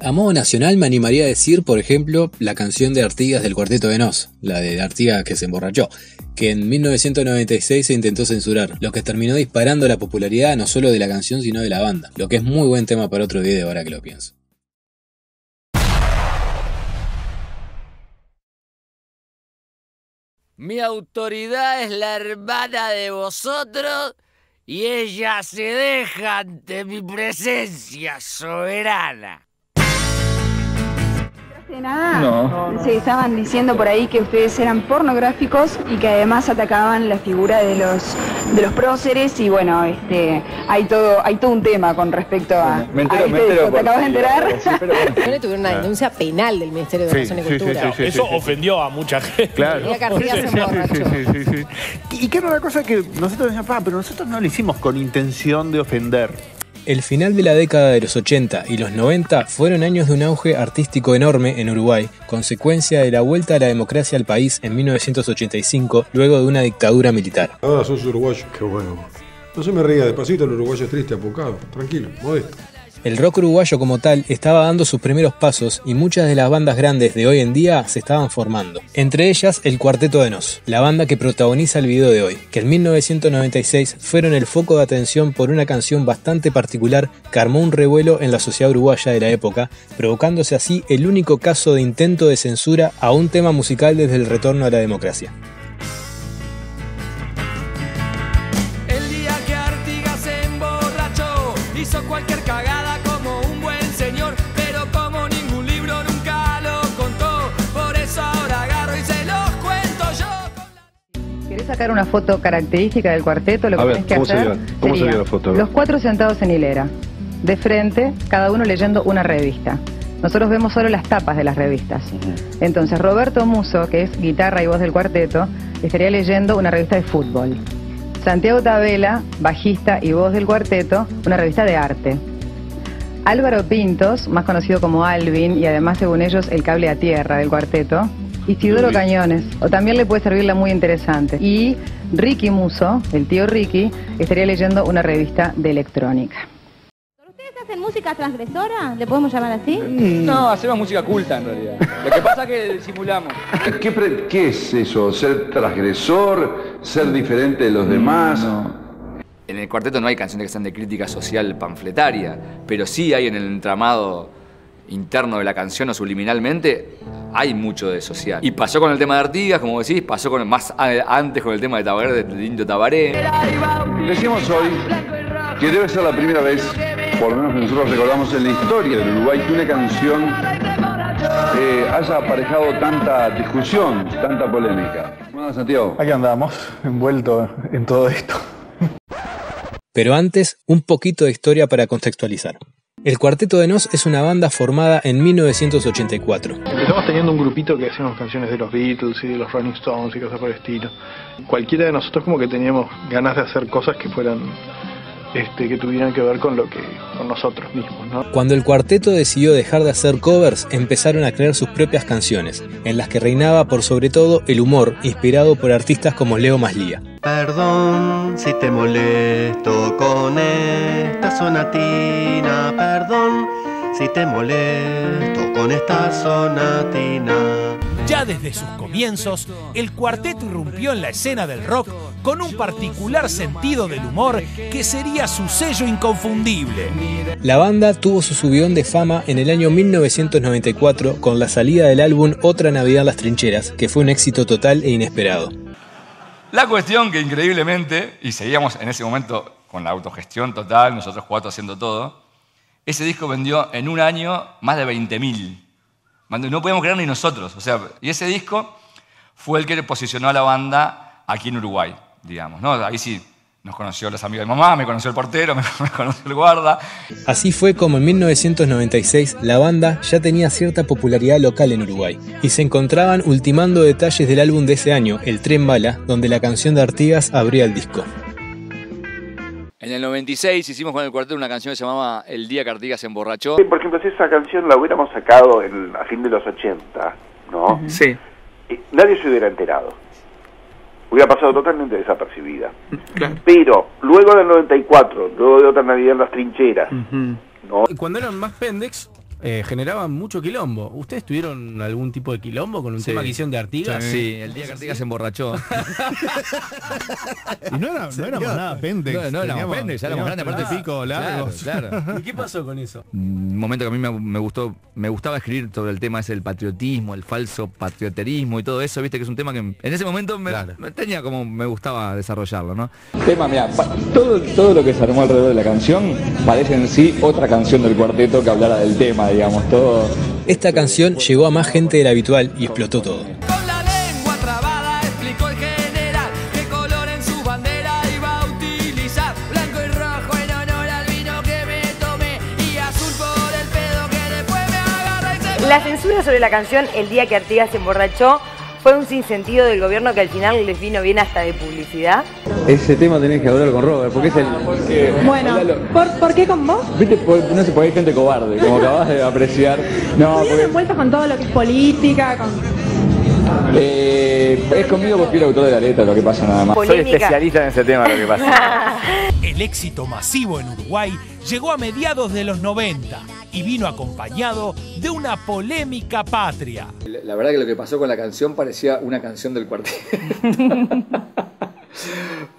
A modo nacional me animaría a decir, por ejemplo, la canción de Artigas del Cuarteto de Nos, la de Artigas que se emborrachó, que en 1996 se intentó censurar, lo que terminó disparando la popularidad no solo de la canción sino de la banda, lo que es muy buen tema para otro video ahora que lo pienso. Mi autoridad es la hermana de vosotros y ella se deja ante mi presencia soberana. Nada. No. Sí, estaban diciendo por ahí que ustedes eran pornográficos y que además atacaban la figura de los próceres y bueno, hay todo un tema con respecto a, me entero, ¿Te acabas de enterar? Sí, pero bueno. No le tuvieron una denuncia penal del Ministerio de Educación y Cultura. Eso ofendió a mucha gente. Claro. Y Artigas se emborrachó. Sí. Y que era una cosa que nosotros decíamos, pero nosotros no lo hicimos con intención de ofender. El final de la década de los 80 y los 90 fueron años de un auge artístico enorme en Uruguay, consecuencia de la vuelta a la democracia al país en 1985, luego de una dictadura militar. Ahora sos uruguayo, qué bueno. No se me ría, despacito, el uruguayo es triste, apocado, tranquilo, modesto. El rock uruguayo como tal estaba dando sus primeros pasos y muchas de las bandas grandes de hoy en día se estaban formando. Entre ellas el Cuarteto de Nos, la banda que protagoniza el video de hoy, que en 1996 fueron el foco de atención por una canción bastante particular que armó un revuelo en la sociedad uruguaya de la época, provocándose así el único caso de intento de censura a un tema musical desde el retorno a la democracia. El día que Artigas se emborrachó, hizo cualquier cagada. Sacar una foto característica del cuarteto, lo que tenés que hacer ¿Cómo sería la foto? Los cuatro sentados en hilera, de frente, cada uno leyendo una revista. Nosotros vemos solo las tapas de las revistas. Entonces Roberto Muso, que es guitarra y voz del cuarteto, estaría leyendo una revista de fútbol. Santiago Tabela, bajista y voz del cuarteto, una revista de arte. Álvaro Pintos, más conocido como Alvin, y además según ellos el cable a tierra del cuarteto. Isidoro Cañones, o también le puede servir la muy interesante. Y Ricky Muso, el tío Ricky, estaría leyendo una revista de electrónica. ¿Ustedes hacen música transgresora? ¿Le podemos llamar así? No, hacemos música culta en realidad. Lo que pasa es que simulamos. ¿Qué es eso? ¿Ser transgresor? ¿Ser diferente de los demás? No. En el cuarteto no hay canciones que sean de crítica social panfletaria, pero sí hay en el entramado interno de la canción o subliminalmente, hay mucho de social. Y pasó con el tema de Artigas, como decís, pasó con antes con el tema de Tabaré, del Indio Tabaré. Decimos hoy que debe ser la primera vez, por lo menos que nosotros recordamos en la historia del Uruguay, que una canción haya aparejado tanta discusión, tanta polémica. Bueno, Santiago. Aquí andamos, envuelto en todo esto. Pero antes, un poquito de historia para contextualizar. El Cuarteto de Nos es una banda formada en 1984. Empezamos teniendo un grupito que hacíamos canciones de los Beatles y de los Rolling Stones y cosas por el estilo. Cualquiera de nosotros como que teníamos ganas de hacer cosas que fueran, que tuvieran que ver con nosotros mismos, ¿no? Cuando el cuarteto decidió dejar de hacer covers, empezaron a crear sus propias canciones, en las que reinaba por sobre todo el humor, inspirado por artistas como Leo Maslía. Perdón si te molesto con esta sonatina, perdón si te molesto con esta sonatina. Ya desde sus comienzos, el cuarteto irrumpió en la escena del rock con un particular sentido del humor que sería su sello inconfundible. La banda tuvo su subidón de fama en el año 1994 con la salida del álbum Otra Navidad en las Trincheras, que fue un éxito total e inesperado. La cuestión que increíblemente, y seguíamos en ese momento con la autogestión total, nosotros cuatro haciendo todo, ese disco vendió en un año más de 20.000. No podíamos creer ni nosotros. Y ese disco fue el que posicionó a la banda aquí en Uruguay, digamos, ¿no? Ahí sí nos conoció los amigos de mamá, me conoció el portero, me conoció el guarda. Así fue como en 1996 la banda ya tenía cierta popularidad local en Uruguay y se encontraban ultimando detalles del álbum de ese año, El Tren Bala, donde la canción de Artigas abría el disco. En el 96 hicimos con el cuarteto una canción que se llamaba El día que Artigas se emborrachó. Por ejemplo, si esa canción la hubiéramos sacado a fin de los 80, ¿no? Sí. Nadie se hubiera enterado. Hubiera pasado totalmente desapercibida. Claro. Pero luego del 94, luego de Otra Navidad en las Trincheras, ¿no? Cuando eran más pendex, generaban mucho quilombo. ¿Ustedes tuvieron algún tipo de quilombo con un tema que hicieron de Artigas? Sí, el día que Artigas se emborrachó. Y no éramos nada pendex. No éramos pendex, éramos grandes, aparte pico largos. Claro. ¿Y qué pasó con eso? Un momento que a mí me gustaba escribir sobre el tema ese del patriotismo, el falso patrioterismo y todo eso, viste que es un tema que en ese momento me tenía como me gustaba desarrollarlo, ¿no? Tema, mira, todo lo que se armó alrededor de la canción parece en sí otra canción del cuarteto que hablara del tema, digamos, todo. Esta canción llegó a más gente del habitual y explotó todo. Con la lengua trabada explicó el general qué color en su bandera iba a utilizar. Blanco y rojo en honor al vino que me tomé y azul por el pedo que después me agarra y se... La censura sobre la canción El día que Artigas se emborrachó fue un sinsentido del gobierno que al final les vino bien hasta de publicidad. Ese tema tenés que hablar con Robert, porque es el... Bueno, ¿por qué con vos? Viste, no se puede, hay gente cobarde, como acabas de apreciar. No, Estoy envueltos con todo lo que es política, con... es conmigo porque soy el autor de la letra, lo que pasa nada más. Polémica. Soy especialista en ese tema, lo que pasa. El éxito masivo en Uruguay llegó a mediados de los 90 y vino acompañado de una polémica patria. La verdad que lo que pasó con la canción parecía una canción del cuarteto.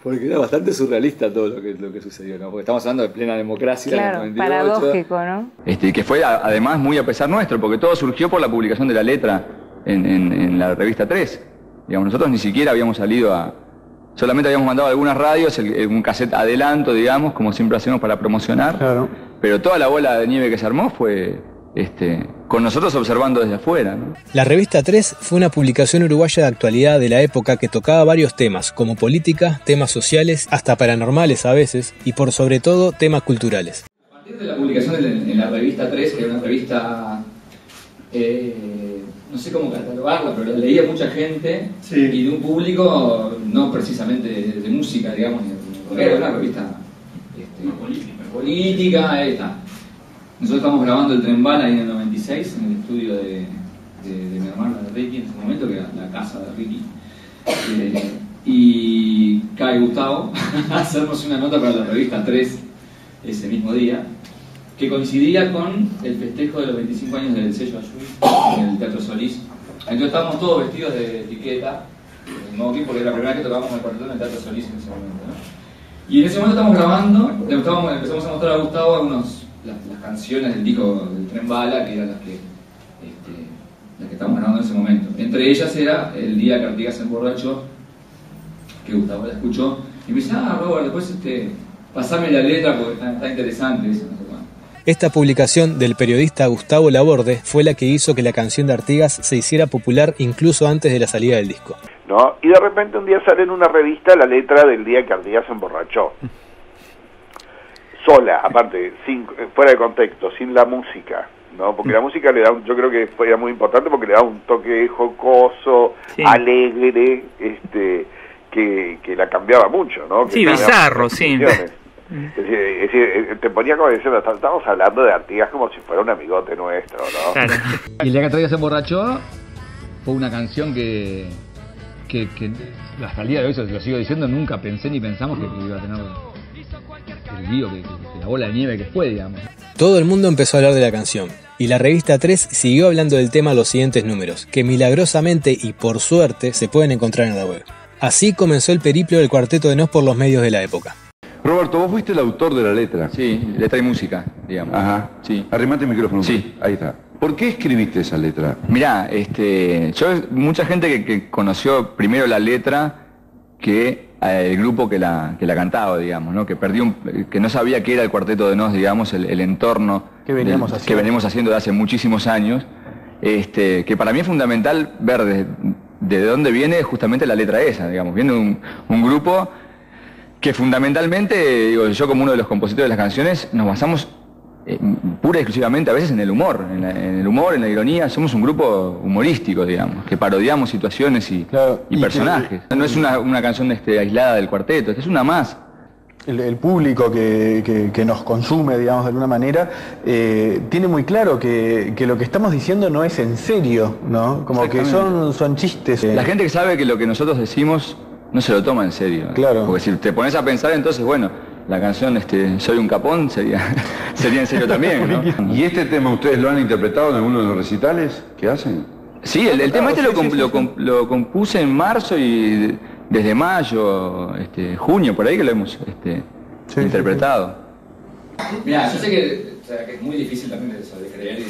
Porque era bastante surrealista todo lo que sucedió, ¿no? Porque estamos hablando de plena democracia. Claro, en el 98, paradójico, ¿no? Que fue además muy a pesar nuestro, porque todo surgió por la publicación de la letra en la revista 3. Digamos, nosotros ni siquiera habíamos salido solamente habíamos mandado a algunas radios, un cassette adelanto, digamos, como siempre hacemos para promocionar. Claro. Pero toda la bola de nieve que se armó fue con nosotros observando desde afuera, ¿no? La revista 3 fue una publicación uruguaya de actualidad de la época que tocaba varios temas, como política, temas sociales, hasta paranormales a veces, y por sobre todo temas culturales. A partir de la publicación en la revista 3, que era una revista, no sé cómo catalogarla, pero la leía mucha gente, y de un público no precisamente de música, digamos, era una revista política, ahí está. Nosotros estamos grabando el Tren Bala ahí en el 96, en el estudio de mi hermano de Ricky en ese momento, que era la casa de Ricky. Y cae Gustavo a hacernos una nota para la revista 3 ese mismo día, que coincidía con el festejo de los 25 años del sello Ayuy en el Teatro Solís. Entonces estábamos todos vestidos de etiqueta, porque era la primera vez que tocábamos el cuarteto en el Teatro Solís en ese momento, ¿no? Y en ese momento estamos grabando, empezamos a mostrar a Gustavo las canciones del disco del Tren Bala, que eran las que estábamos grabando en ese momento. Entre ellas era El día que Artigas se emborrachó, que Gustavo la escuchó, y me dice, Robert, después pasame la letra porque está interesante eso. Esta publicación del periodista Gustavo Laborde fue la que hizo que la canción de Artigas se hiciera popular incluso antes de la salida del disco. ¿No? Y de repente un día sale en una revista la letra del día que Artigas se emborrachó. Sola, aparte, fuera de contexto, sin la música, ¿no? Porque la música le da yo creo que era muy importante porque le da un toque jocoso, alegre, que la cambiaba mucho, ¿no? Sí, bizarro, sí. Es decir, te ponía como diciendo, estamos hablando de Artigas como si fuera un amigote nuestro, ¿no? Claro. Y el día que Artigas se emborrachó fue una canción que hasta el día de hoy, lo sigo diciendo, nunca pensé ni pensamos que iba a tener el lío, que la bola de nieve que fue, digamos. Todo el mundo empezó a hablar de la canción, y la revista 3 siguió hablando del tema los siguientes números, que milagrosamente y por suerte se pueden encontrar en la web. Así comenzó el periplo del Cuarteto de Nos por los medios de la época. Roberto, vos fuiste el autor de la letra. Sí, letra y música, digamos. Ajá. Sí. Arrimate el micrófono. Sí. Ahí está. ¿Por qué escribiste esa letra? Mirá, mucha gente que conoció primero la letra que el grupo que la cantaba, digamos, ¿no? Que no sabía qué era el Cuarteto de Nos, digamos, el entorno que venimos haciendo de hace muchísimos años, que para mí es fundamental ver de dónde viene justamente la letra esa, digamos. Viene un grupo que fundamentalmente, yo como uno de los compositores de las canciones, nos basamos pura y exclusivamente a veces en el humor, en la ironía. Somos un grupo humorístico, digamos, que parodiamos situaciones y personajes. No es una canción aislada del cuarteto, es una más. El público que nos consume, digamos, de alguna manera, tiene muy claro que lo que estamos diciendo no es en serio, ¿no? Como que son chistes. La gente que sabe que lo que nosotros decimos no se lo toma en serio. Claro. Porque si te pones a pensar, entonces, bueno, la canción Soy un capón sería en serio también, ¿no? ¿Y este tema ustedes lo han interpretado en alguno de los recitales que hacen? Sí, el tema lo compuse en marzo y desde mayo, junio, por ahí que lo hemos interpretado. Mira, yo sé que es muy difícil también de creer.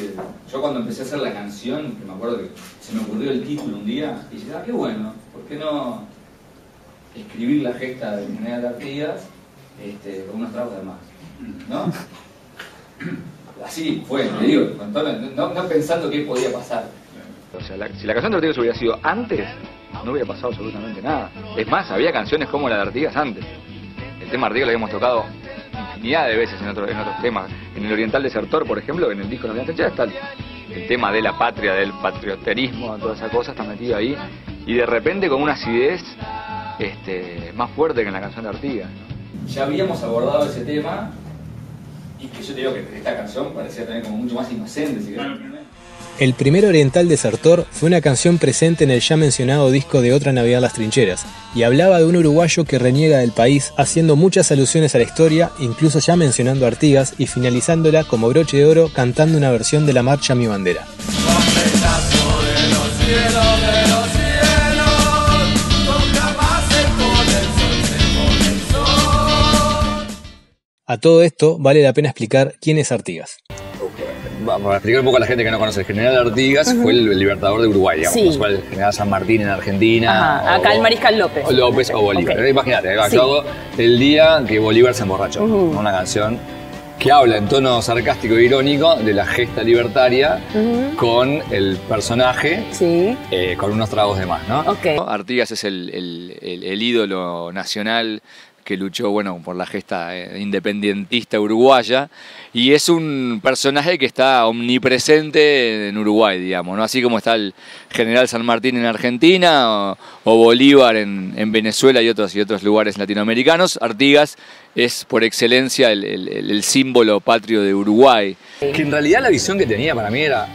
Yo cuando empecé a hacer la canción, que me acuerdo que se me ocurrió el título un día, y dije, qué bueno, ¿por qué no escribir la gesta de General Artigas con unos tragos de más? ¿No? Así fue, te digo, no pensando qué podía pasar. O sea, si la canción de Artigas hubiera sido antes, no hubiera pasado absolutamente nada. Es más, había canciones como la de Artigas antes. El tema Artigas lo habíamos tocado infinidad de veces en otros temas. En el Oriental Desertor, por ejemplo, en el disco de la ya está el tema de la patria, del patrioterismo, toda esa cosa está metido ahí. Y de repente con una acidez más fuerte que en la canción de Artigas. Ya habíamos abordado ese tema y que yo te digo que esta canción parecía también como mucho más inocente. Si El primer Oriental Desertor fue una canción presente en el ya mencionado disco de Otra Navidad Las Trincheras, y hablaba de un uruguayo que reniega del país, haciendo muchas alusiones a la historia, incluso ya mencionando a Artigas, y finalizándola como broche de oro cantando una versión de la marcha Mi Bandera. A todo esto vale la pena explicar quién es Artigas. Para explicar un poco a la gente que no conoce, el general Artigas fue el libertador de Uruguay, digamos, como fue el general San Martín en Argentina. Acá el Mariscal López. O Bolívar. Imagínate, yo hago el día que Bolívar se emborrachó. Una canción que habla en tono sarcástico e irónico de la gesta libertaria con el personaje con unos tragos de más, ¿no? Artigas es el ídolo nacional que luchó, bueno, por la gesta independentista uruguaya, y es un personaje que está omnipresente en Uruguay, digamos, ¿no? Así como está el general San Martín en Argentina o Bolívar en Venezuela y otros lugares latinoamericanos, Artigas es por excelencia el símbolo patrio de Uruguay. Que en realidad la visión que tenía para mí era,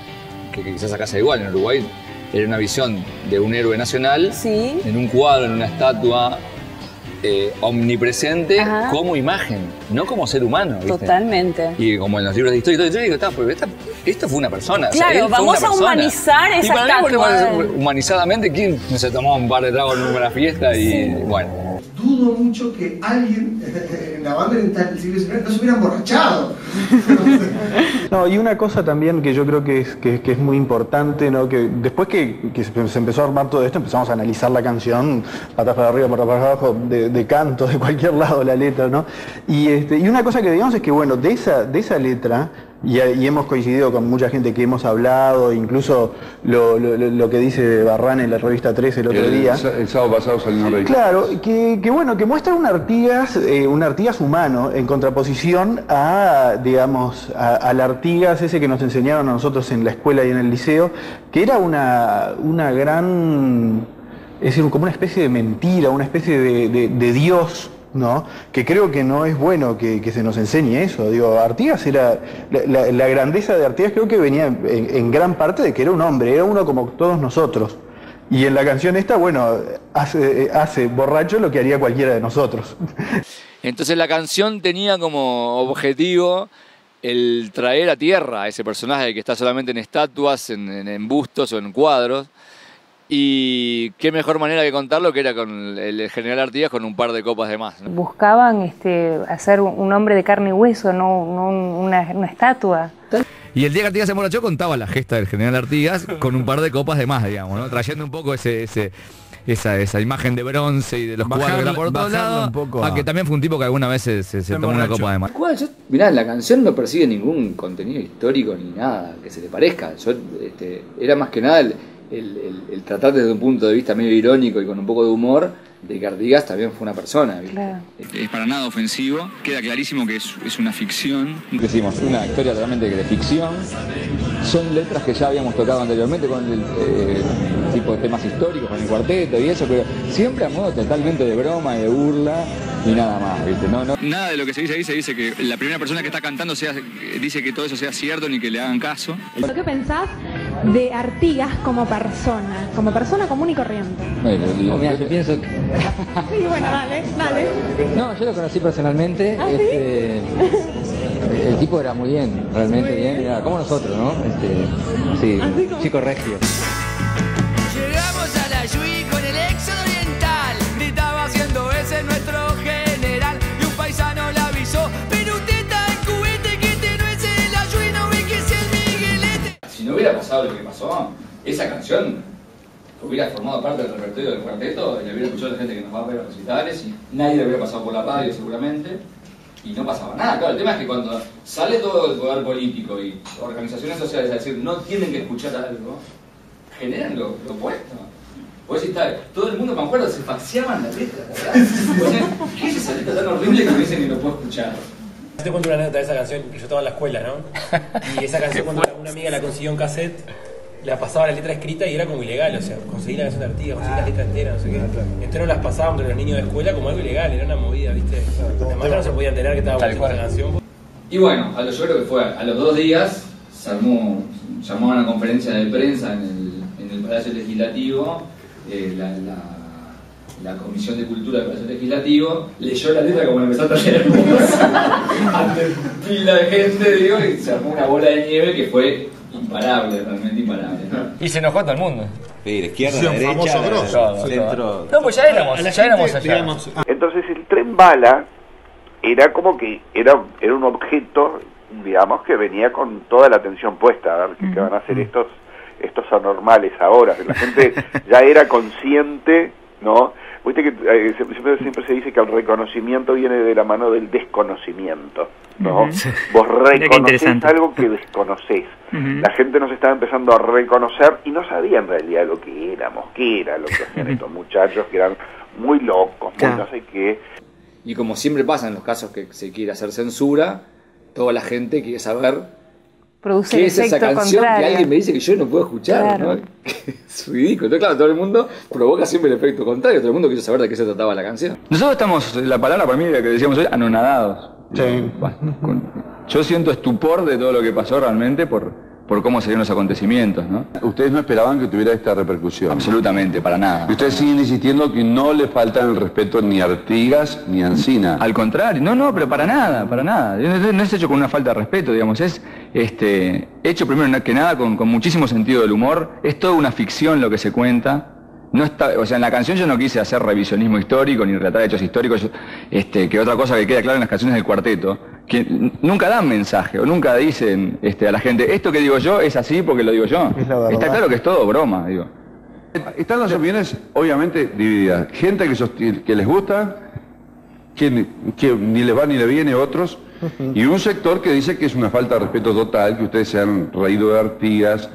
que quizás acá sea igual en Uruguay, era una visión de un héroe nacional en un cuadro, en una estatua, omnipresente como imagen, no como ser humano, ¿viste? Totalmente. Y como en los libros de historia, yo digo, esto fue una persona. Claro, vamos a humanizar esa estatua. Humanizadamente, ¿quién no se tomó un par de tragos en una fiesta? Y bueno. Dudo mucho que alguien en la banda del siglo XIX no se hubiera emborrachado. No, y una cosa también que yo creo que es muy importante, ¿no? Que después que se empezó a armar todo esto, empezamos a analizar la canción, patas para arriba, patas para abajo, de canto, de cualquier lado la letra, ¿no? Y una cosa que digamos es que, bueno, de esa letra, y hemos coincidido con mucha gente que hemos hablado, incluso lo que dice Barrán en la revista 13 el otro día. El sábado pasado salió una revista. Claro, que muestra un Artigas humano en contraposición a, digamos, al Artigas ese que nos enseñaron a nosotros en la escuela y en el liceo, que era una gran, es decir, como una especie de mentira, una especie de Dios, ¿no? Que creo que no es bueno que se nos enseñe eso. Digo, Artigas era, la grandeza de Artigas creo que venía en gran parte de que era un hombre, era uno como todos nosotros. Y en la canción esta, bueno, hace borracho lo que haría cualquiera de nosotros. Entonces la canción tenía como objetivo el traer a tierra a ese personaje que está solamente en estatuas, en bustos o en cuadros. Y qué mejor manera que contarlo que era con el general Artigas con un par de copas de más, ¿no? Buscaban hacer un hombre de carne y hueso, no una estatua. Y el día que Artigas se emborrachó contaba la gesta del general Artigas con un par de copas de más, digamos, ¿no? Trayendo un poco esa imagen de bronce y de los cuadros que por todos lados, que también fue un tipo que alguna vez se tomó una copa de más. Mirá, la canción no persigue ningún contenido histórico ni nada que se le parezca. Era más que nada el tratar desde un punto de vista medio irónico y con un poco de humor de que Artigas también fue una persona, ¿viste? Claro. Es para nada ofensivo, queda clarísimo que es una ficción. Decimos, una historia totalmente de ficción, son letras que ya habíamos tocado anteriormente con el tipo de temas históricos, con el cuarteto y eso, pero siempre a modo totalmente de broma y de burla y nada más, ¿viste? No. Nada de lo que se dice ahí se dice que la primera persona que está cantando dice que todo eso sea cierto ni que le hagan caso. ¿Qué pensás de Artigas como persona común y corriente? Bueno, mira, yo pienso que... Sí, bueno, dale. No, yo lo conocí personalmente. ¿Ah, sí? El tipo era muy bien, realmente bien, era como nosotros, ¿no? Sí, chico regio. Llegamos a la Yui con el éxodo oriental. Gritaba haciendo ese nuestro general. Y un paisano le avisó: pero usted está en cubete, que este no es el Yui, no ve que es el Miguelete. Si no hubiera pasado lo que pasó, esa canción hubiera formado parte del repertorio del cuarteto, y la hubiera escuchado la gente que nos va a ver a los recitales, y nadie le hubiera pasado por la radio seguramente, y no pasaba nada. Claro, el tema es que cuando sale todo el poder político y organizaciones sociales a decir no tienen que escuchar algo, generan lo opuesto. Vos decís, todo el mundo, me acuerdo, se faxeaban las letras, ¿verdad? ¿Qué es esa letra tan horrible que me dicen que no puedo escuchar? Yo te cuento una anécdota de esa canción que yo estaba en la escuela, ¿no? Y esa canción cuando una amiga la consiguió en cassette, la pasaba la letra escrita y era como ilegal, o sea, conseguí la canción de Artigas, conseguí la letra entera, no sé qué. Entonces no las pasaban entre los niños de escuela como algo ilegal, era una movida, ¿viste? Además no se podía enterar que estaba buena esa canción. Y bueno, yo creo que fue a los 2 días, se llamó a una conferencia de prensa en el Palacio Legislativo, la Comisión de Cultura del Palacio Legislativo leyó la letra como la empezaste a leer vos, ante pila de gente, digo, y se armó una bola de nieve que fue imparable, realmente imparable, ¿no? Y se enojó todo el mundo. Sí, la izquierda, la derecha, centro. No, pues ya éramos allá. Entonces el tren bala era como que era un objeto, digamos, que venía con toda la atención puesta, a ver qué van a hacer estos anormales ahora. La gente ya era consciente, ¿no? Viste que siempre se dice que el reconocimiento viene de la mano del desconocimiento, ¿no? Vos reconocés algo que desconocés. La gente nos estaba empezando a reconocer y no sabía en realidad lo que éramos, qué era lo que hacían estos muchachos, que eran muy locos, muy no sé qué. Y como siempre pasa en los casos que se quiere hacer censura, toda la gente quiere saber produce qué el es esa efecto canción contrario. que alguien me dice que yo no puedo escuchar, Claro. ¿no? Es ridículo. Entonces, claro, todo el mundo provoca siempre el efecto contrario. Todo el mundo quiso saber de qué se trataba la canción. Nosotros estamos, la palabra para mí, la que decíamos hoy, anonadados. Sí. Yo siento estupor de todo lo que pasó realmente por cómo se dieron los acontecimientos, ¿no? Ustedes no esperaban que tuviera esta repercusión. Absolutamente, para nada. Y ustedes siguen insistiendo que no le faltan el respeto ni a Artigas ni a Encina. Al contrario, no, pero para nada. No es hecho con una falta de respeto, digamos, es hecho primero que nada con muchísimo sentido del humor. Es toda una ficción lo que se cuenta. No está, o sea, en la canción yo no quise hacer revisionismo histórico ni relatar hechos históricos, que otra cosa que queda clara en las canciones del cuarteto, que nunca dan mensaje o nunca dicen a la gente, esto que digo yo es así porque lo digo yo. Está claro que es todo broma, digo. Están las opiniones obviamente divididas. Gente que les gusta, que ni les va ni le viene, otros, y un sector que dice que es una falta de respeto total, que ustedes se han reído de Artigas,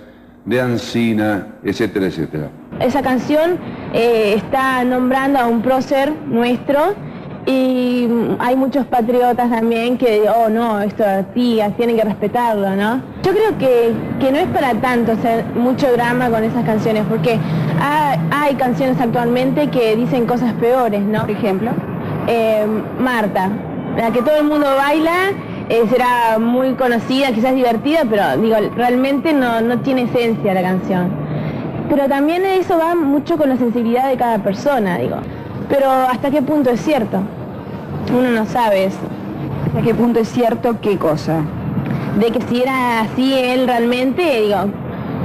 de Encina, etcétera, etcétera. Esa canción está nombrando a un prócer nuestro y hay muchos patriotas también que, oh no, esto de Artigas, tienen que respetarlo, ¿no? Yo creo que no es para tanto hacer mucho drama con esas canciones, porque hay canciones actualmente que dicen cosas peores, ¿no? Por ejemplo, Marta, la que todo el mundo baila. Será muy conocida, quizás divertida, pero digo, realmente no tiene esencia la canción. Pero también eso va mucho con la sensibilidad de cada persona, digo. Pero ¿hasta qué punto es cierto? Uno no sabe eso. ¿Hasta qué punto es cierto qué cosa? De que si era así él realmente, digo,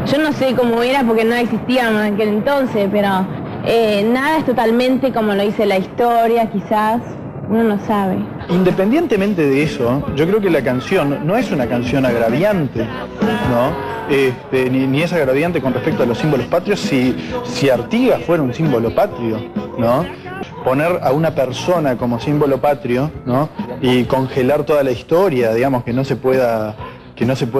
yo no sé cómo era porque no existía en aquel entonces, pero nada es totalmente como lo dice la historia, quizás. Uno no sabe. Independientemente de eso, yo creo que la canción no es una canción agraviante, ¿no? Ni es agraviante con respecto a los símbolos patrios si Artigas fuera un símbolo patrio, ¿no? Poner a una persona como símbolo patrio, ¿no? Y congelar toda la historia, digamos, que no se pueda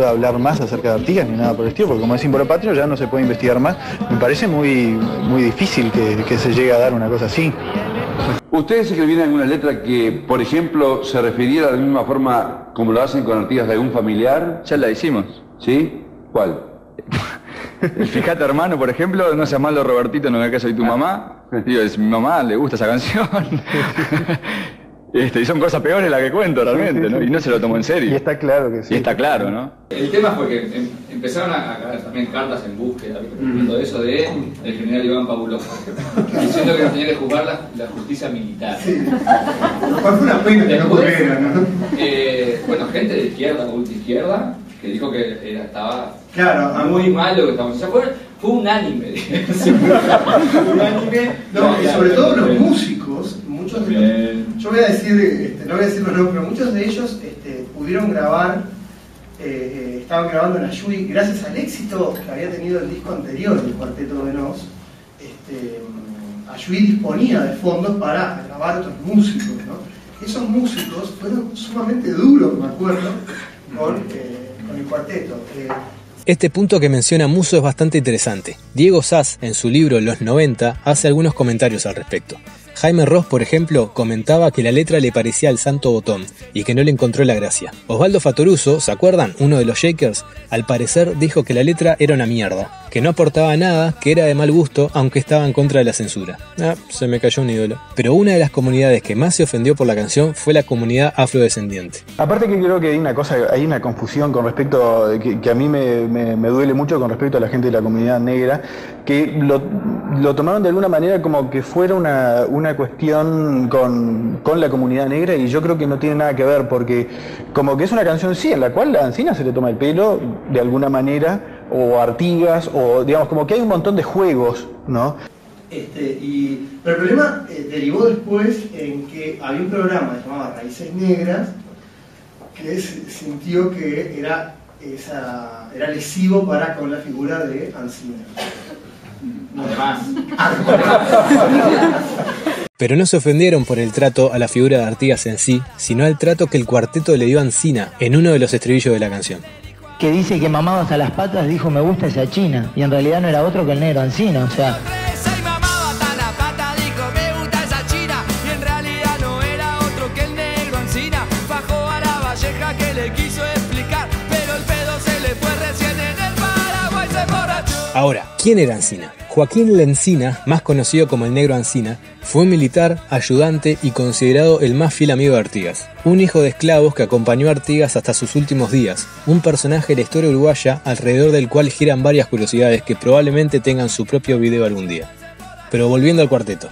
hablar más acerca de Artigas ni nada por el estilo, porque como es símbolo patrio ya no se puede investigar más. Me parece muy difícil que se llegue a dar una cosa así. ¿Ustedes escribieron alguna letra que, por ejemplo, se refiriera de la misma forma como lo hacen con Artigas de algún familiar? Ya la hicimos. ¿Sí? ¿Cuál? El Fijate Hermano, por ejemplo, no seas malo Robertito, no me que soy tu mamá. Digo, es mi mamá, le gusta esa canción. Y son cosas peores las que cuento realmente, ¿no? Y no se lo tomó en serio. Y está claro que sí. Y está claro, ¿no? El tema fue que empezaron a caer también cartas en búsqueda, todo eso de el general Iván Pavulov, diciendo que nos tenía que juzgar la justicia militar. Sí. Fue una pena que no pudiera, ¿no? Bueno, gente de izquierda, ultra izquierda, que dijo que estaba claro, muy mal lo que estamos haciendo. O sea, fue unánime. Unánime. No, y sobre todo los músicos, muchos de los, yo voy a decir, no voy a decir los nombres, pero muchos de ellos pudieron grabar, estaban grabando en Ayui, gracias al éxito que había tenido el disco anterior del Cuarteto de Nos. Ayui disponía de fondos para grabar otros músicos, ¿no? Esos músicos fueron sumamente duros, me acuerdo, con el cuarteto. Este punto que menciona Musso es bastante interesante. Diego Sass, en su libro Los 90, hace algunos comentarios al respecto. Jaime Ross, por ejemplo, comentaba que la letra le parecía al santo botón y que no le encontró la gracia. Osvaldo Fattoruso, ¿se acuerdan? Uno de los Shakers, al parecer dijo que la letra era una mierda, que no aportaba nada, que era de mal gusto, aunque estaba en contra de la censura. Se me cayó un ídolo. Pero una de las comunidades que más se ofendió por la canción fue la comunidad afrodescendiente. Aparte que creo que hay una confusión con respecto, que a mí me duele mucho con respecto a la gente de la comunidad negra, que lo tomaron de alguna manera como que fuera una cuestión con la comunidad negra, y yo creo que no tiene nada que ver, porque como que es una canción, sí, en la cual a Ancina se le toma el pelo de alguna manera, o Artigas, o digamos, como que hay un montón de juegos, ¿no? Pero el problema derivó después en que había un programa que se llamaba Raíces Negras, que sintió que era lesivo con la figura de Ancina. Pero no se ofendieron por el trato a la figura de Artigas en sí, sino al trato que el cuarteto le dio a Ancina en uno de los estribillos de la canción. Que dice que mamado hasta las patas dijo me gusta esa china, y en realidad no era otro que el negro Ancina, o sea... Ahora, ¿quién era Ancina? Joaquín Lencina, más conocido como el Negro Ancina, fue un militar, ayudante y considerado el más fiel amigo de Artigas. Un hijo de esclavos que acompañó a Artigas hasta sus últimos días. Un personaje de la historia uruguaya alrededor del cual giran varias curiosidades que probablemente tengan su propio video algún día. Pero volviendo al cuarteto.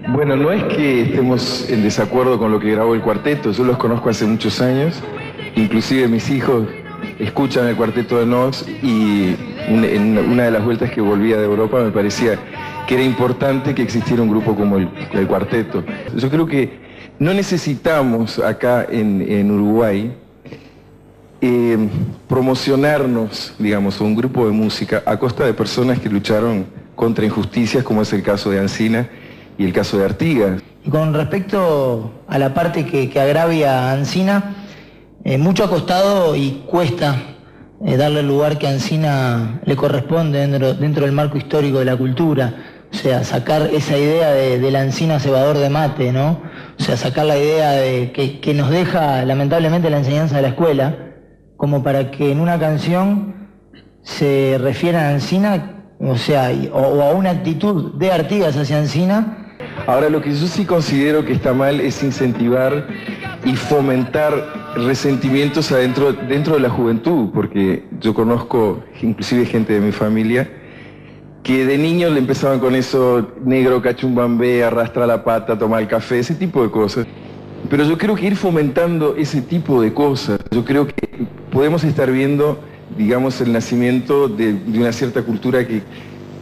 Bueno, no es que estemos en desacuerdo con lo que grabó el cuarteto, yo los conozco hace muchos años, inclusive mis hijos escuchan el Cuarteto de Nos, y en una de las vueltas que volvía de Europa me parecía que era importante que existiera un grupo como el Cuarteto. Yo creo que no necesitamos acá en Uruguay promocionarnos, digamos, a un grupo de música a costa de personas que lucharon contra injusticias, como es el caso de Ancina y el caso de Artigas. Y con respecto a la parte que agravia a Ancina, mucho ha costado y cuesta darle el lugar que a Ancina le corresponde dentro del marco histórico de la cultura. O sea, sacar esa idea del Ancina cebador de mate, ¿no? O sea, sacar la idea de que nos deja lamentablemente la enseñanza de la escuela, como para que en una canción se refiera a Ancina, o sea, o a una actitud de Artigas hacia Ancina. Ahora, lo que yo sí considero que está mal es incentivar y fomentar resentimientos dentro de la juventud, porque yo conozco inclusive gente de mi familia que de niños le empezaban con eso, negro, cachumbambé, arrastra la pata, toma el café, ese tipo de cosas. Pero yo creo que ir fomentando ese tipo de cosas, yo creo que podemos estar viendo, digamos, el nacimiento de una cierta cultura que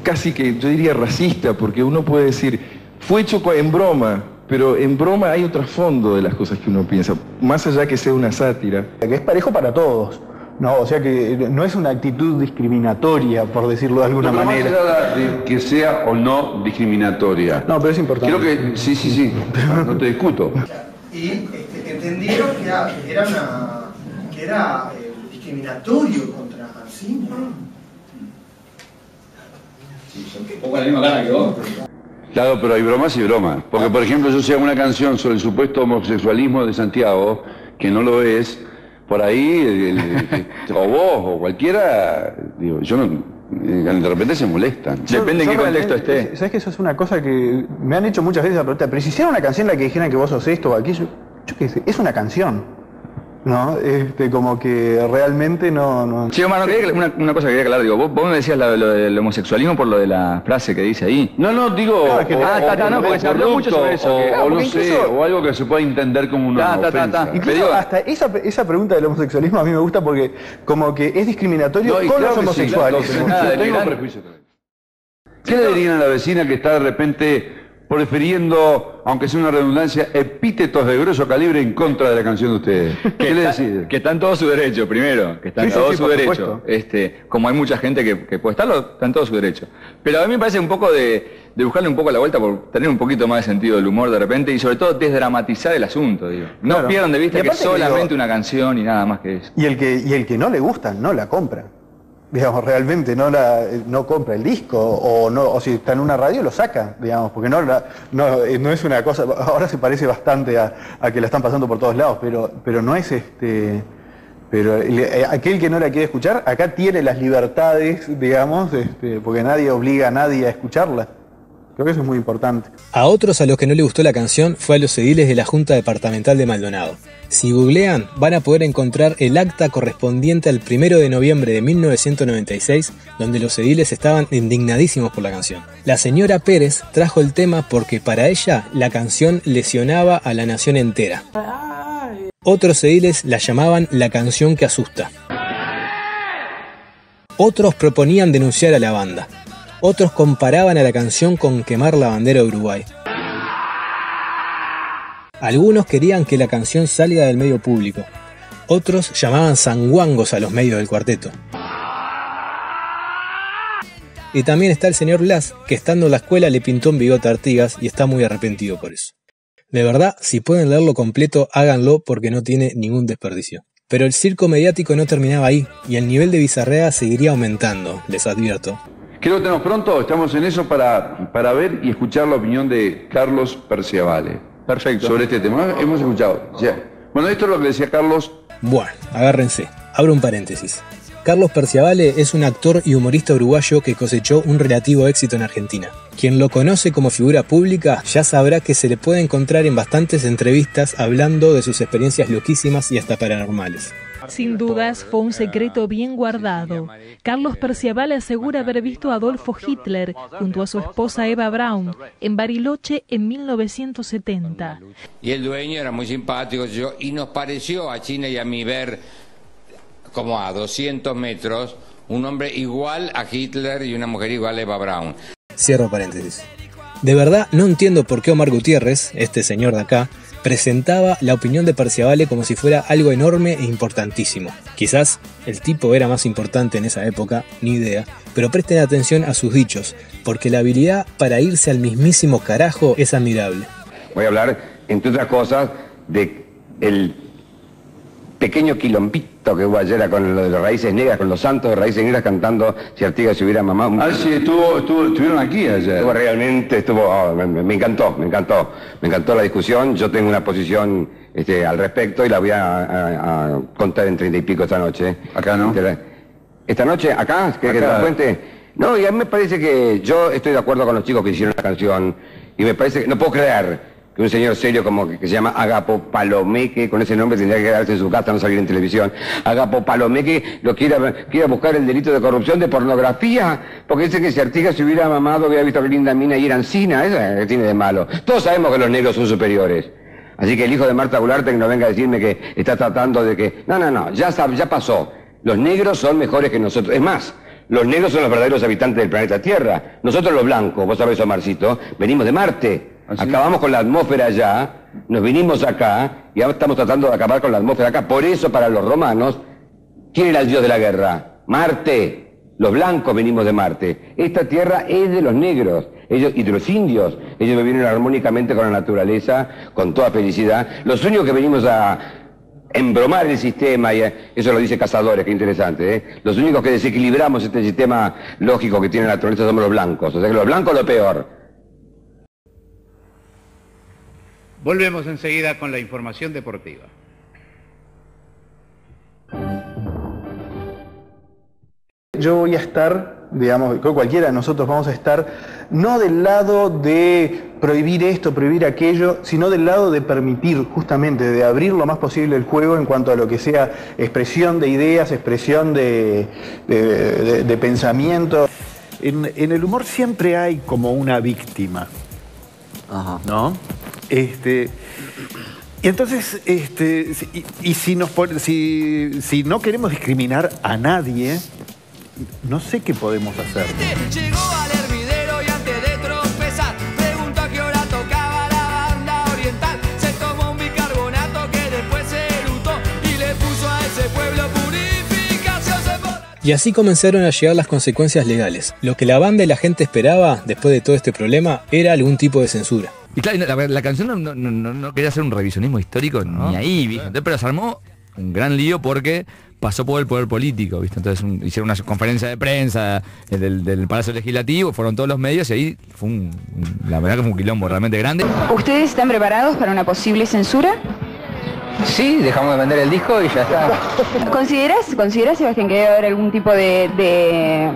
casi que yo diría racista, porque uno puede decir, fue hecho en broma, pero en broma hay otro fondo de las cosas que uno piensa, más allá que sea una sátira. Que es parejo para todos, ¿no? O sea que no es una actitud discriminatoria, por decirlo de alguna manera. Más allá de que sea o no discriminatoria. No, pero es importante. Creo que sí, no te discuto. Y entendieron que era discriminatorio contra Ancina. Pongo la misma cara que vos. Claro, pero hay bromas y bromas. Porque, por ejemplo, yo si hago una canción sobre el supuesto homosexualismo de Santiago, que no lo es, por ahí, o vos, o cualquiera, digo, yo no, de repente se molestan. Depende en qué contexto esté. ¿Sabes que eso es una cosa que me han hecho muchas veces la pregunta? Pero si hiciera una canción en la que dijeran que vos sos esto o aquello, yo qué sé, es una canción. ¿No? Como que realmente no... Sí, Omar, una cosa que quería aclarar, digo, vos me decías lo del homosexualismo por lo de la frase que dice ahí. No, digo... No, porque se habló mucho sobre eso. O no sé, o algo que se pueda entender como una ofensa. Incluso hasta esa pregunta del homosexualismo a mí me gusta porque como que es discriminatorio con los homosexuales. Yo tengo prejuicio. ¿Qué le dirían a la vecina que está de repente prefiriendo, aunque sea una redundancia, epítetos de grueso calibre en contra de la canción de ustedes? ¿Qué le decís? Que está en todo su derecho, primero. Que está en todo su derecho. Como hay mucha gente que puede estarlo, está en todo su derecho. Pero a mí me parece un poco de buscarle un poco la vuelta por tener un poquito más de sentido del humor de repente y sobre todo desdramatizar el asunto, digo. No pierdan de vista que es solamente una canción y nada más que eso. Y el que no le gusta, no la compra. Digamos, realmente no compra el disco o si está en una radio lo saca, digamos, porque no es una cosa, ahora se parece bastante a que la están pasando por todos lados, pero no es pero aquel que no la quiere escuchar, acá tiene las libertades, digamos, porque nadie obliga a nadie a escucharla. Creo que eso es muy importante. A otros a los que no les gustó la canción fue a los ediles de la Junta Departamental de Maldonado. Si googlean, van a poder encontrar el acta correspondiente al 1 de noviembre de 1996, donde los ediles estaban indignadísimos por la canción. La señora Pérez trajo el tema porque para ella la canción lesionaba a la nación entera. Otros ediles la llamaban la canción que asusta. Otros proponían denunciar a la banda. Otros comparaban a la canción con quemar la bandera de Uruguay. Algunos querían que la canción salga del medio público. Otros llamaban sanguangos a los medios del cuarteto. Y también está el señor Blas, que estando en la escuela le pintó un bigote a Artigas y está muy arrepentido por eso. De verdad, si pueden leerlo completo, háganlo porque no tiene ningún desperdicio. Pero el circo mediático no terminaba ahí, y el nivel de bizarrea seguiría aumentando, les advierto. Creo que tenemos pronto, estamos en eso para ver y escuchar la opinión de Carlos Perciavale. Perfecto. Sobre este tema. Hemos escuchado. Ya. Bueno, esto es lo que decía Carlos. Bueno, agárrense. Abro un paréntesis. Carlos Perciavale es un actor y humorista uruguayo que cosechó un relativo éxito en Argentina. Quien lo conoce como figura pública ya sabrá que se le puede encontrar en bastantes entrevistas hablando de sus experiencias loquísimas y hasta paranormales. Sin dudas fue un secreto bien guardado. Carlos Perciavale asegura haber visto a Adolfo Hitler junto a su esposa Eva Braun en Bariloche en 1970. Y el dueño era muy simpático y nos pareció a China y a mí ver como a 200 metros un hombre igual a Hitler y una mujer igual a Eva Braun. Cierro paréntesis. De verdad no entiendo por qué Omar Gutiérrez, este señor de acá, presentaba la opinión de Perciavale como si fuera algo enorme e importantísimo. Quizás el tipo era más importante en esa época, ni idea, pero presten atención a sus dichos, porque la habilidad para irse al mismísimo carajo es admirable. Voy a hablar, entre otras cosas, de el pequeño quilombito que hubo ayer con lo de las Raíces Negras, con los santos de Raíces Negras cantando Si Artigas se hubiera mamado. Ah, sí, estuvieron aquí ayer. Me encantó la discusión. Yo tengo una posición al respecto y la voy a contar en 30 y pico esta noche. Acá, ¿no? Esta noche, acá, que te la cuente. No, y a mí me parece que yo estoy de acuerdo con los chicos que hicieron la canción y me parece que no puedo creer que un señor serio como que se llama Agapo Palomeque, con ese nombre tendría que quedarse en su casa, no salir en televisión. Agapo Palomeque lo quiera buscar el delito de corrupción, de pornografía, porque dice que si Artigas se hubiera mamado, hubiera visto que linda mina y era encina, ¿eso que tiene de malo? Todos sabemos que los negros son superiores. Así que el hijo de Marta Gularte que no venga a decirme que está tratando de que... No, ya pasó. Los negros son mejores que nosotros. Es más, los negros son los verdaderos habitantes del planeta Tierra. Nosotros los blancos, vos sabés, Omarcito, venimos de Marte. Acabamos con la atmósfera allá, nos vinimos acá y ahora estamos tratando de acabar con la atmósfera acá. Por eso, para los romanos, ¿quién era el dios de la guerra? Marte. Los blancos venimos de Marte. Esta tierra es de los negros ellos y de los indios. Ellos vivieron armónicamente con la naturaleza, con toda felicidad. Los únicos que venimos a embromar el sistema, y eso lo dice Cazadores, qué interesante, ¿eh? Los únicos que desequilibramos este sistema lógico que tiene la naturaleza somos los blancos. O sea que los blancos lo peor. Volvemos enseguida con la información deportiva. Yo voy a estar, digamos, cualquiera de nosotros vamos a estar, no del lado de prohibir esto, prohibir aquello, sino del lado de permitir, justamente, de abrir lo más posible el juego en cuanto a lo que sea expresión de ideas, expresión de pensamiento. En el humor siempre hay como una víctima, ¿no? Y entonces, si no queremos discriminar a nadie, no sé qué podemos hacer. Llegó al hervidero y antes de tropezar preguntó a qué hora tocaba la banda oriental. Se tomó un bicarbonato que después se erutó y le puso a ese pueblo purificación. Y así comenzaron a llegar las consecuencias legales. Lo que la banda y la gente esperaba, después de todo este problema, era algún tipo de censura. Y claro, la canción no quería hacer un revisionismo histórico ni ahí, ¿viste? Entonces, pero se armó un gran lío porque pasó por el poder político, ¿viste? Entonces hicieron una conferencia de prensa del Palacio Legislativo, fueron todos los medios y ahí fue la verdad que fue un quilombo realmente grande. ¿Ustedes están preparados para una posible censura? Sí, dejamos de vender el disco y ya está. ¿Considerás, Sebastián, que debe haber algún tipo de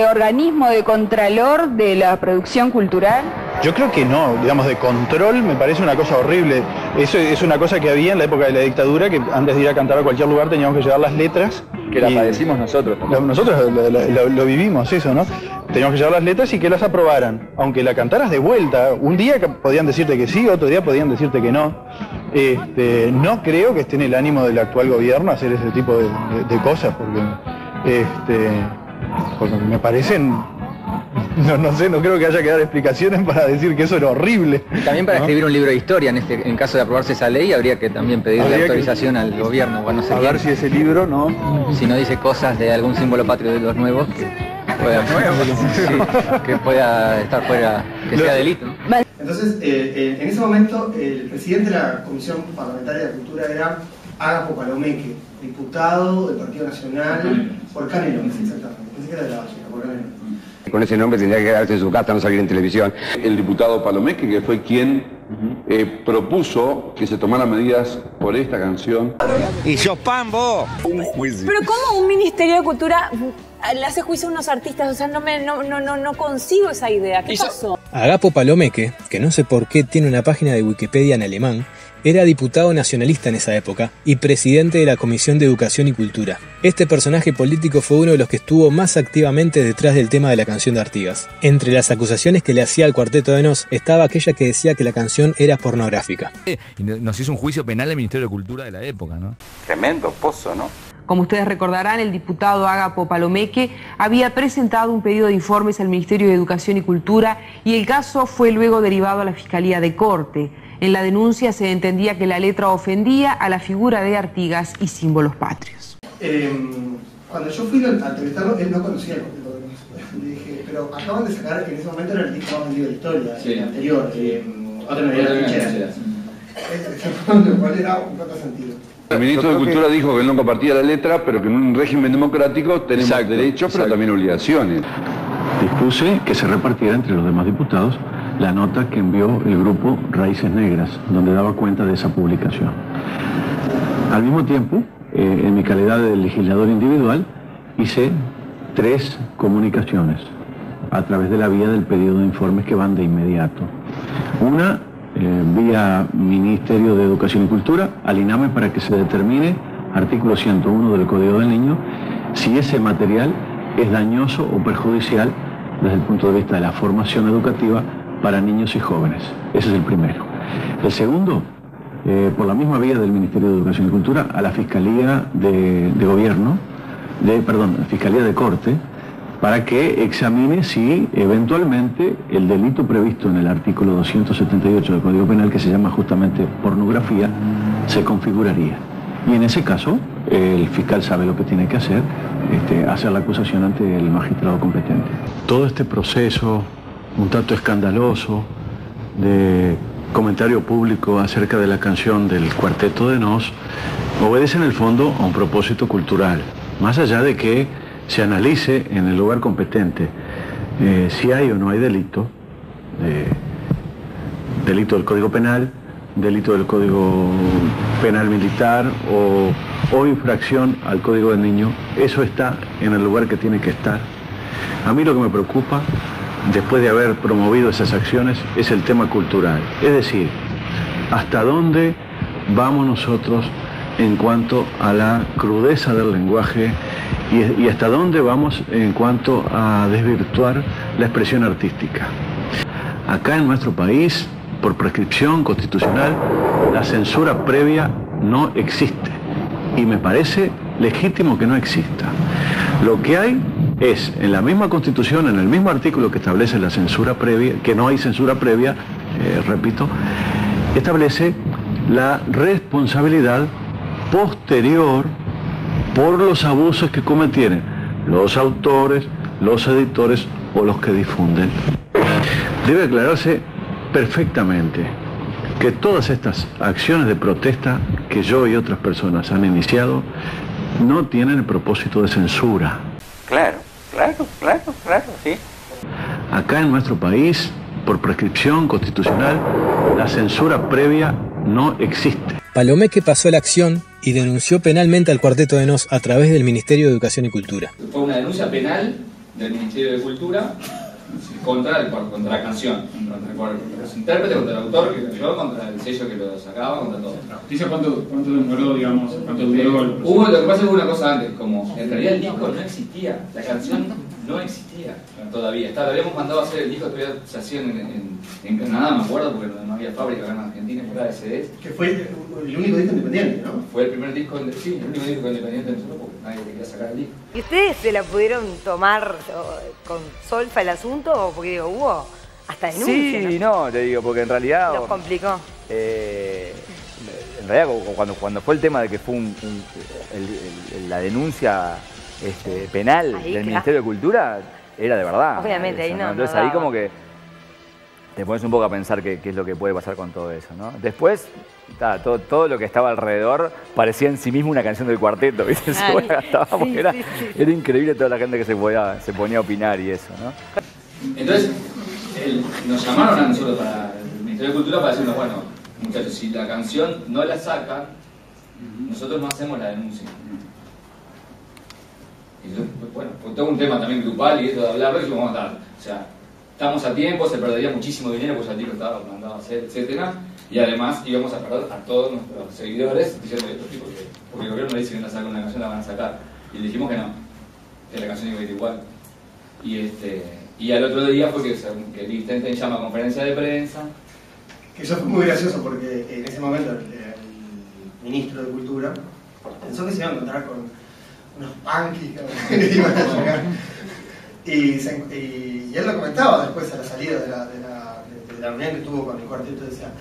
organismo de contralor de la producción cultural? Yo creo que no, digamos, de control me parece una cosa horrible. Eso es una cosa que había en la época de la dictadura, que antes de ir a cantar a cualquier lugar teníamos que llevar las letras. Que las padecimos nosotros. Nosotros lo vivimos, eso, ¿no? Teníamos que llevar las letras y que las aprobaran. Aunque la cantaras de vuelta, un día podían decirte que sí, otro día podían decirte que no. No creo que esté en el ánimo del actual gobierno hacer ese tipo de cosas, porque me parecen... No sé, no creo que haya que dar explicaciones para decir que eso era horrible. Y también para escribir un libro de historia, en caso de aprobarse esa ley, habría que también pedirle autorización al gobierno. Bueno, no sé ver si ese libro si no dice cosas de algún símbolo patrio de los nuevos que pueda estar fuera, que sea delito. Entonces, en ese momento, el presidente de la Comisión Parlamentaria de Cultura era Agapo Palomeque, diputado del Partido Nacional por Canelones, exactamente. Pensé que era de la Valle, por Canelones. Con ese nombre tendría que quedarse en su casa, no salir en televisión. El diputado Palomeque, que fue quien propuso que se tomaran medidas por esta canción. Y yo pambo. Pero ¿cómo un Ministerio de Cultura le hace juicio a unos artistas? O sea, no consigo esa idea. ¿Qué pasó? Agapo Palomeque, que no sé por qué tiene una página de Wikipedia en alemán, era diputado nacionalista en esa época y presidente de la Comisión de Educación y Cultura. Este personaje político fue uno de los que estuvo más activamente detrás del tema de la canción de Artigas. Entre las acusaciones que le hacía al Cuarteto de Nos estaba aquella que decía que la canción era pornográfica. Y nos hizo un juicio penal el Ministerio de Cultura de la época, ¿no? Tremendo pozo, ¿no? Como ustedes recordarán, el diputado Agapo Palomeque había presentado un pedido de informes al Ministerio de Educación y Cultura y el caso fue luego derivado a la Fiscalía de Corte. En la denuncia se entendía que la letra ofendía a la figura de Artigas y símbolos patrios. Cuando yo fui a entrevistarlo, él no conocía el Cuarteto de Nos. Le dije, pero acaban de sacar, en ese momento era el disco más vendido de la historia, el anterior, Otra Navidad Trinchera. Lo cual era un poco sentido. El ministro de Cultura dijo que él no compartía la letra, pero que en un régimen democrático tenemos derechos, pero también obligaciones. Dispuse que se repartiera entre los demás diputados la nota que envió el grupo Raíces Negras, donde daba cuenta de esa publicación. Al mismo tiempo, en mi calidad de legislador individual, hice 3 comunicaciones a través de la vía del pedido de informes que van de inmediato. Una, vía Ministerio de Educación y Cultura, al INAME, para que se determine, artículo 101 del Código del Niño, si ese material es dañoso o perjudicial desde el punto de vista de la formación educativa para niños y jóvenes. Ese es el primero. El segundo, por la misma vía del Ministerio de Educación y Cultura, a la Fiscalía de Gobierno, Fiscalía de Corte, para que examine si eventualmente el delito previsto en el artículo 278 del Código Penal, que se llama justamente pornografía, se configuraría. Y en ese caso, el fiscal sabe lo que tiene que hacer, hacer la acusación ante el magistrado competente. Todo este proceso un tanto escandaloso de comentario público acerca de la canción del Cuarteto de Nos obedece en el fondo a un propósito cultural, más allá de que se analice en el lugar competente si hay o no hay delito, delito del Código Penal, delito del Código penal militar o infracción al Código del Niño, eso está en el lugar que tiene que estar. A mí lo que me preocupa, después de haber promovido esas acciones, es el tema cultural. Es decir, hasta dónde vamos nosotros en cuanto a la crudeza del lenguaje y hasta dónde vamos en cuanto a desvirtuar la expresión artística. Acá en nuestro país, por prescripción constitucional, la censura previa no existe y me parece legítimo que no exista. Lo que hay es, en la misma Constitución, en el mismo artículo que establece la censura previa, que no hay censura previa, repito, establece la responsabilidad posterior por los abusos que cometieron los autores, los editores o los que difunden. Debe aclararse perfectamente que todas estas acciones de protesta que yo y otras personas han iniciado no tienen el propósito de censura. Claro, sí. Acá en nuestro país, por prescripción constitucional, la censura previa no existe. Palomeque pasó a la acción y denunció penalmente al Cuarteto de Nos a través del Ministerio de Educación y Cultura. Fue una denuncia penal del Ministerio de Cultura contra la canción, contra los intérpretes, contra el autor que lo llevó, contra el sello que lo sacaba, contra todo. ¿La justicia cuánto demoró, digamos? ¿Cuánto duró el proceso? Lo que pasa es que hubo una cosa antes, como en realidad el disco no existía, la canción no existía todavía. Lo habíamos mandado a hacer el disco, todavía se hacía en Canadá, me acuerdo, porque no había fábrica acá en Argentina, por de CDs. Que fue el único disco independiente, ¿no? Fue el primer disco, sí, el único disco independiente de nosotros, porque nadie quería sacar el disco. ¿Y ustedes se la pudieron tomar con solfa el asunto? Porque digo, hubo hasta denuncia. Sí, no, te digo, porque en realidad... Los complicó. En realidad, cuando fue el tema de que fue la denuncia penal ahí, del Ministerio de Cultura, era de verdad. Obviamente, eso, ahí no. Entonces ahí como que te pones un poco a pensar qué es lo que puede pasar con todo eso, ¿no? Después, todo lo que estaba alrededor parecía en sí mismo una canción del cuarteto, ¿viste? Era increíble toda la gente que se ponía a opinar y eso, ¿no? Entonces, nos llamaron a nosotros para el Ministerio de Cultura para decirnos, bueno, muchachos, si la canción no la sacan, nosotros no hacemos la denuncia. Y yo, bueno, fue todo un tema también grupal y esto de hablarlo, y dijimos, vamos a estar, o sea, estamos a tiempo, se perdería muchísimo dinero, pues ya el disco estaba mandado a hacer, etcétera, y además íbamos a perder a todos nuestros seguidores diciendo esto, porque el gobierno le dice que no sacan una canción, la van a sacar. Y le dijimos que no, que la canción iba a ir igual. Y al otro día fue que el Liechtenstein llama a conferencia de prensa. Que eso fue muy gracioso porque en ese momento el ministro de Cultura pensó que se iba a encontrar con unos punkis que iban a llegar. Y él lo comentaba después a la salida de la reunión que tuvo con el cuarteto, decía,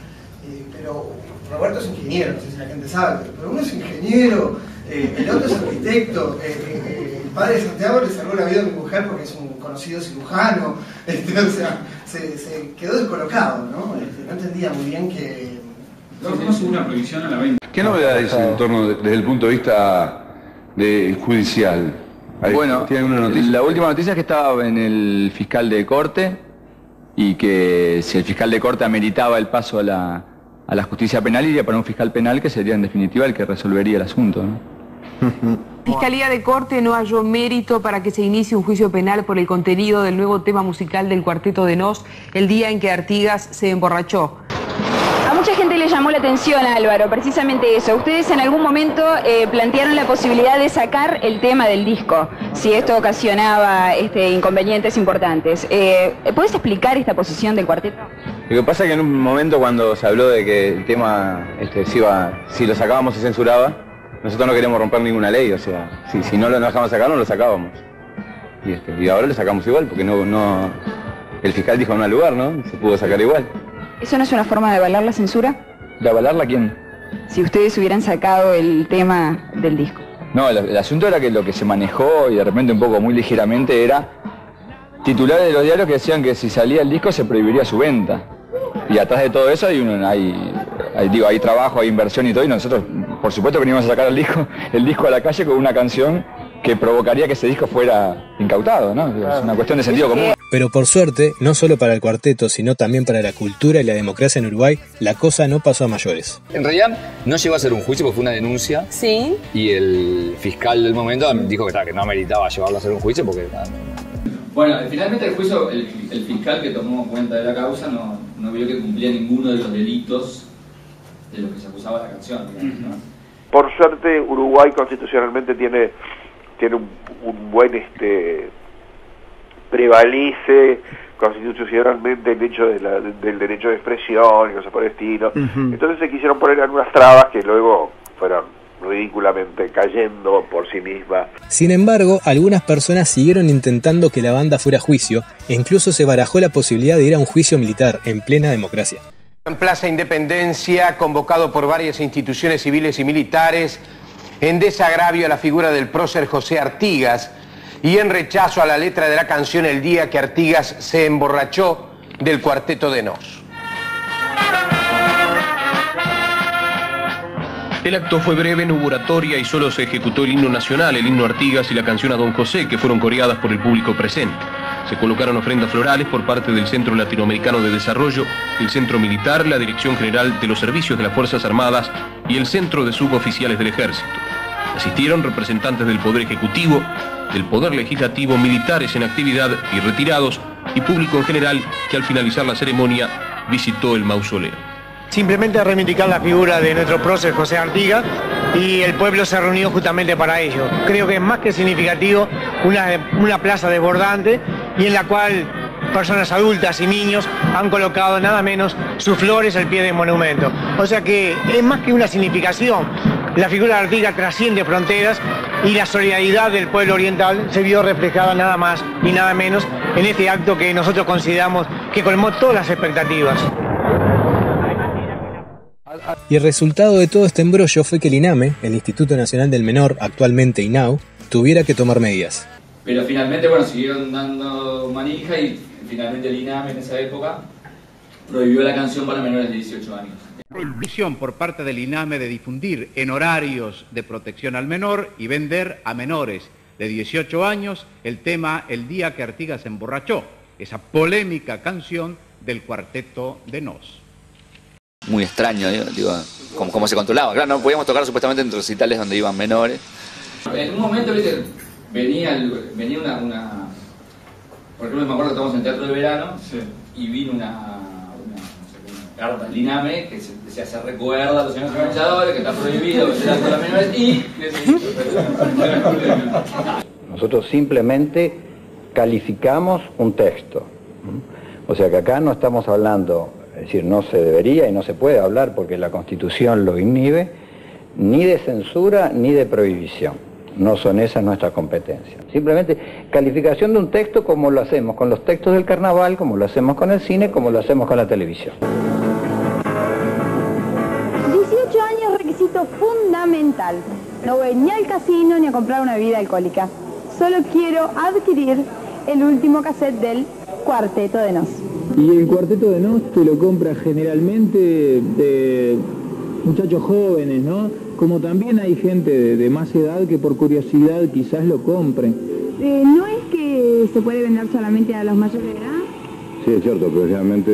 pero Roberto es ingeniero, no sé si la gente sabe, pero uno es ingeniero, el otro es arquitecto, el padre de Santiago le salvó la vida a mi mujer porque es un conocido cirujano, o sea, se quedó descolocado, ¿no? No entendía muy bien que... No hubo una prohibición a la venta. ¿Qué novedades en torno desde el punto de vista judicial? Bueno, ¿tiene alguna noticia? La última noticia es que estaba en el fiscal de corte y que si el fiscal de corte ameritaba el paso a la justicia penal, iría para un fiscal penal que sería en definitiva el que resolvería el asunto, ¿no? Fiscalía de Corte no halló mérito para que se inicie un juicio penal por el contenido del nuevo tema musical del Cuarteto de Nos el día en que Artigas se emborrachó. A mucha gente le llamó la atención, Álvaro, precisamente eso. Ustedes en algún momento plantearon la posibilidad de sacar el tema del disco, si esto ocasionaba inconvenientes importantes. ¿Puedes explicar esta posición del cuarteto? Lo que pasa es que en un momento cuando se habló de que el tema si lo sacábamos se censuraba, nosotros no queríamos romper ninguna ley, o sea, si no lo dejamos sacar, no lo sacábamos. Y ahora lo sacamos igual, porque no el fiscal dijo no al lugar, ¿no? Se pudo sacar igual. ¿Eso no es una forma de avalar la censura? ¿De avalarla quién? Si ustedes hubieran sacado el tema del disco. No, el asunto era que lo que se manejó, y de repente un poco muy ligeramente, era titulares de los diarios que decían que si salía el disco se prohibiría su venta. Y atrás de todo eso hay trabajo, hay inversión y todo, y nosotros, por supuesto, venimos a sacar el disco a la calle con una canción que provocaría que ese disco fuera incautado, ¿no? Es una cuestión de sentido común. Pero por suerte, no solo para el cuarteto, sino también para la cultura y la democracia en Uruguay, la cosa no pasó a mayores. En realidad no llegó a ser un juicio porque fue una denuncia. Sí. Y el fiscal del momento dijo que no ameritaba llevarlo a hacer un juicio porque... Bueno, finalmente el juicio, el fiscal que tomó cuenta de la causa no vio que cumplía ninguno de los delitos de los que se acusaba la canción, digamos, ¿no? Por suerte, Uruguay constitucionalmente tiene un buen prevalece constitucionalmente el hecho del derecho de expresión y cosas por el estilo. Entonces se quisieron poner algunas trabas que luego fueron ridículamente cayendo por sí mismas. Sin embargo, algunas personas siguieron intentando que la banda fuera a juicio e incluso se barajó la posibilidad de ir a un juicio militar en plena democracia. En Plaza Independencia, convocado por varias instituciones civiles y militares, en desagravio a la figura del prócer José Artigas y en rechazo a la letra de la canción El día que Artigas se emborrachó del Cuarteto de Nos. El acto fue breve, no hubo oratoria y solo se ejecutó el himno nacional, el himno Artigas y la canción a Don José, que fueron coreadas por el público presente. Se colocaron ofrendas florales por parte del Centro Latinoamericano de Desarrollo, el Centro Militar, la Dirección General de los Servicios de las Fuerzas Armadas y el Centro de Suboficiales del Ejército. Asistieron representantes del Poder Ejecutivo, del Poder Legislativo, militares en actividad y retirados, y público en general que al finalizar la ceremonia visitó el mausoleo. Simplemente reivindicar la figura de nuestro prócer José Artigas y el pueblo se reunió justamente para ello. Creo que es más que significativo una plaza desbordante y en la cual personas adultas y niños han colocado nada menos sus flores al pie del monumento. O sea que es más que una significación. La figura de Artigas trasciende fronteras y la solidaridad del pueblo oriental se vio reflejada nada más y nada menos en este acto que nosotros consideramos que colmó todas las expectativas. Y el resultado de todo este embrollo fue que el INAME, el Instituto Nacional del Menor, actualmente INAU, tuviera que tomar medidas. Pero finalmente, bueno, siguieron dando manija y finalmente el INAME en esa época prohibió la canción para menores de 18 años. Prohibición por parte del INAME de difundir en horarios de protección al menor y vender a menores de 18 años el tema El día que Artigas se emborrachó, esa polémica canción del Cuarteto de Nos. Muy extraño, digo, cómo se controlaba. Claro, no podíamos tocar supuestamente en recitales donde iban menores. En un momento, ¿viste? venía una... Por ejemplo, me acuerdo que estábamos en Teatro de Verano y vino una carta del INAME que decía se recuerda a los señores organizadores que está prohibido vender alcohol a menores y... Nosotros simplemente calificamos un texto. O sea que acá no estamos hablando... Es decir, no se debería y no se puede hablar porque la Constitución lo inhibe, ni de censura ni de prohibición. No son esas nuestras competencias. Simplemente calificación de un texto como lo hacemos con los textos del carnaval, como lo hacemos con el cine, como lo hacemos con la televisión. 18 años es requisito fundamental. No voy ni al casino ni a comprar una bebida alcohólica. Solo quiero adquirir el último cassette del Cuarteto de Nos. Y el Cuarteto de Nos te lo compra generalmente de muchachos jóvenes, ¿no? Como también hay gente de más edad que por curiosidad quizás lo compre. ¿No es que se puede vender solamente a los mayores de edad? Sí, es cierto, pero realmente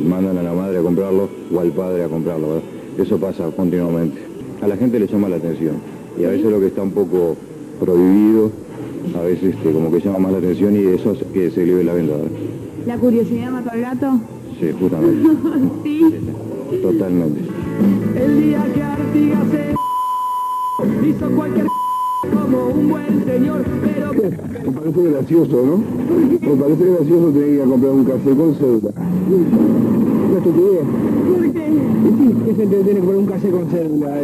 mandan a la madre a comprarlo o al padre a comprarlo, ¿verdad? Eso pasa continuamente. A la gente le llama la atención y a veces lo que está un poco prohibido, a veces como que llama más la atención y eso es que se libre la venta, ¿verdad? ¿La curiosidad mató al gato? Sí, justamente. Sí. Totalmente. El día que Artigas se hizo cualquier como un buen señor, pero... Me parece gracioso, ¿no? Me parece gracioso tener que ir a comprar un café con cédula. ¿Una estupidez? ¿Por qué? Sí, ¿qué gente tiene que comprar un café con cédula?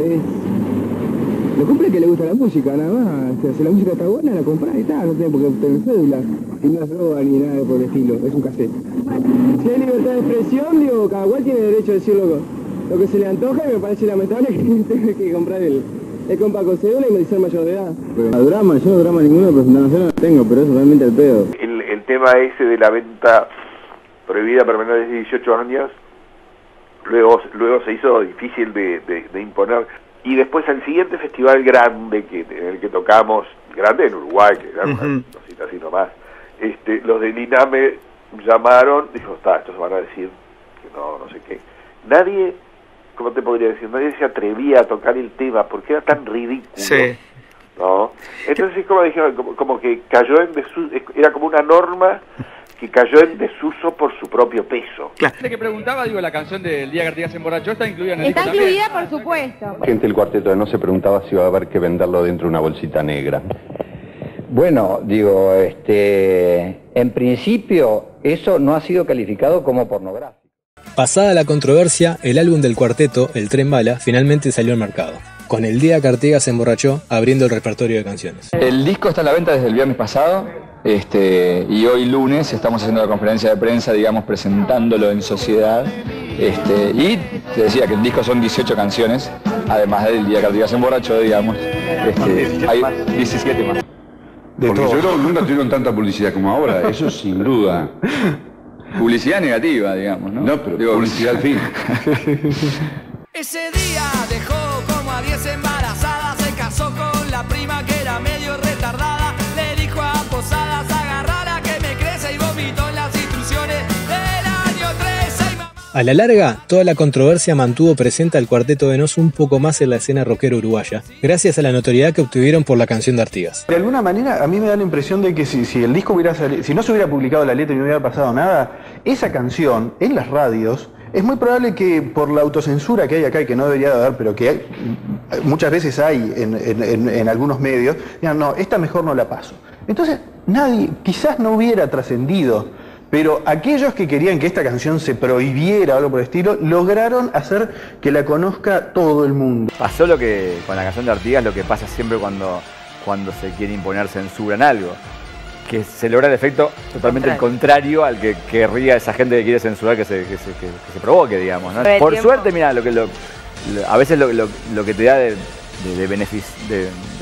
Lo compra que le gusta la música, nada más. O sea, si la música está buena, la compra y está, no tiene por qué tener cédula. Y no es droga ni nada por el estilo, es un cassette. Si hay libertad de expresión, digo, cada cual tiene derecho a decir lo que se le antoja y me parece lamentable que tenga que comprar el compa con cédula y ser mayor de edad. Pero drama, yo drama ninguno de presentación no tengo, pero eso realmente al pedo. El tema ese de la venta prohibida para menores de 18 años, luego se hizo difícil de imponer. Y después al siguiente festival grande en el que tocamos, grande en Uruguay, que era una cosita así nomás, los del INAME llamaron, dijo, estos van a decir que no sé qué. Nadie, ¿cómo te podría decir? Nadie se atrevía a tocar el tema porque era tan ridículo. Sí. ¿No? Entonces es como dijeron, como que cayó en desuso, era como una norma que cayó en desuso por su propio peso. Claro. Que preguntaba, la canción del día que Artigas se emborrachó está incluida en el disco Está también. incluida, por supuesto. La gente del cuarteto de Nos se preguntaba si iba a haber que venderlo dentro de una bolsita negra. Bueno, digo, en principio eso no ha sido calificado como pornográfico. Pasada la controversia, el álbum del cuarteto, El Tren Bala, finalmente salió al mercado, con El día que Artigas se emborrachó abriendo el repertorio de canciones. El disco está a la venta desde el viernes pasado, y hoy lunes estamos haciendo la conferencia de prensa, digamos, presentándolo en sociedad, y te decía que el disco son 18 canciones, además del día que Artigas se emborrachó, digamos, hay 17 más. Porque yo creo que nunca tuvieron tanta publicidad como ahora, eso sin duda. Publicidad negativa, digamos, ¿no? No, pero publicidad al fin. Ese día dejó como a 10 embarazadas, se casó con la prima que era medio retardada, le dijo a Posadas, agarrala que me crece y vomitó en las instrucciones del año 13. A la larga, toda la controversia mantuvo presente al Cuarteto de Nos un poco más en la escena rockera uruguaya, gracias a la notoriedad que obtuvieron por la canción de Artigas. De alguna manera, a mí me da la impresión de que si el disco hubiera salido, si no se hubiera publicado la letra y no hubiera pasado nada, esa canción en las radios, es muy probable que por la autocensura que hay acá y que no debería de haber, pero que muchas veces hay en algunos medios, digan, no, esta mejor no la paso. Entonces, nadie, quizás no hubiera trascendido, pero aquellos que querían que esta canción se prohibiera o algo por el estilo, lograron hacer que la conozca todo el mundo. Pasó lo que, con la canción de Artigas, lo que pasa siempre cuando se quiere imponer censura en algo, que se logra el efecto totalmente el contrario al que querría esa gente que quiere censurar que se provoque, digamos, ¿no? Por suerte, mira, a veces lo que te da de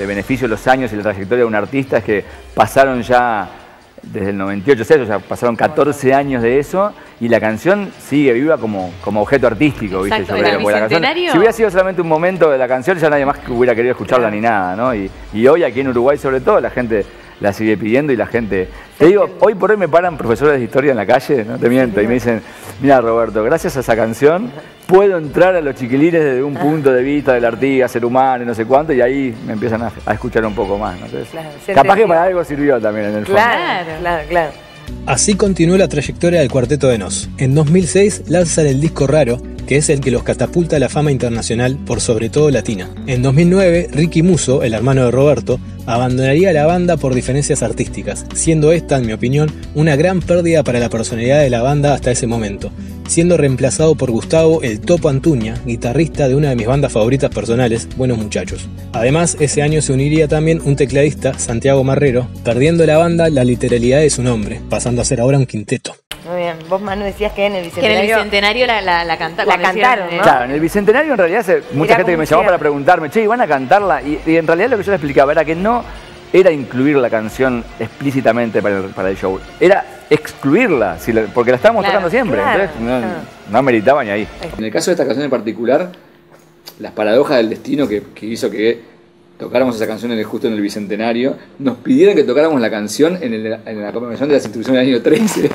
beneficio los años y la trayectoria de un artista es que pasaron ya desde el 98, o sea, pasaron 14 años de eso y la canción sigue viva como objeto artístico, ¿viste? Exacto, Yo creo, porque la canción, si hubiera sido solamente un momento de la canción, ya nadie más hubiera querido escucharla ni nada, ¿no? Y hoy aquí en Uruguay, sobre todo, la gente la sigue pidiendo y la gente... Te digo, hoy por hoy me paran profesores de historia en la calle, no te miento, y me dicen, mira Roberto, gracias a esa canción puedo entrar a los chiquilines desde un punto de vista del Artigas, ser humano y no sé cuánto, y ahí me empiezan a escuchar un poco más, ¿no? Entonces, capaz que para algo sirvió también en el fondo. Claro. Así continuó la trayectoria del Cuarteto de Nos. En 2006 lanzan el disco Raro, que es el que los catapulta a la fama internacional, por sobre todo latina. En 2009, Ricky Musso, el hermano de Roberto, abandonaría la banda por diferencias artísticas, siendo esta, en mi opinión, una gran pérdida para la personalidad de la banda hasta ese momento, siendo reemplazado por Gustavo El Topo Antuña, guitarrista de una de mis bandas favoritas personales, Buenos Muchachos. Además, ese año se uniría también un tecladista, Santiago Marrero, perdiendo la banda la literalidad de su nombre, pasando a ser ahora un quinteto. Muy bien, vos Manu decías que en el Bicentenario... Que en el Bicentenario la cantaron, ¿no? Claro, en el Bicentenario en realidad mucha gente que me llamó para preguntarme, che, ¿van a cantarla? Y en realidad lo que yo le explicaba era que no era incluir la canción explícitamente para el show, era excluirla, porque la estábamos tocando siempre, entonces no meritaba ni ahí. En el caso de esta canción en particular, las paradojas del destino que hizo que tocáramos esa canción justo en el Bicentenario, nos pidieron que tocáramos la canción en la conmemoración de las instituciones del año 13.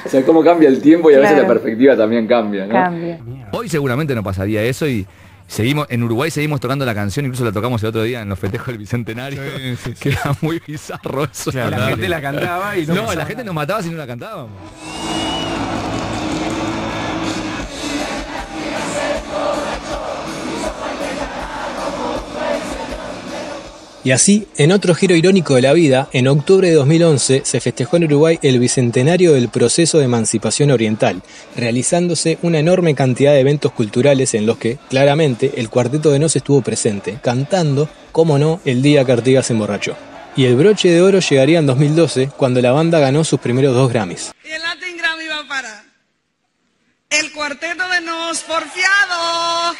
O sea, cómo cambia el tiempo y a veces la perspectiva también cambia, ¿no? Hoy seguramente no pasaría eso y en Uruguay seguimos tocando la canción, incluso la tocamos el otro día en los festejos del Bicentenario, que era muy bizarro eso. Claro, la gente la cantaba y no, la gente nos mataba si no la cantábamos. Y así, en otro giro irónico de la vida, en octubre de 2011 se festejó en Uruguay el bicentenario del proceso de emancipación oriental, realizándose una enorme cantidad de eventos culturales en los que, claramente, el Cuarteto de Nos estuvo presente, cantando, como no, el día que Artigas se emborrachó. Y el broche de oro llegaría en 2012, cuando la banda ganó sus primeros 2 Grammys. Y el Latin Grammy va para el Cuarteto de Nos, porfiado.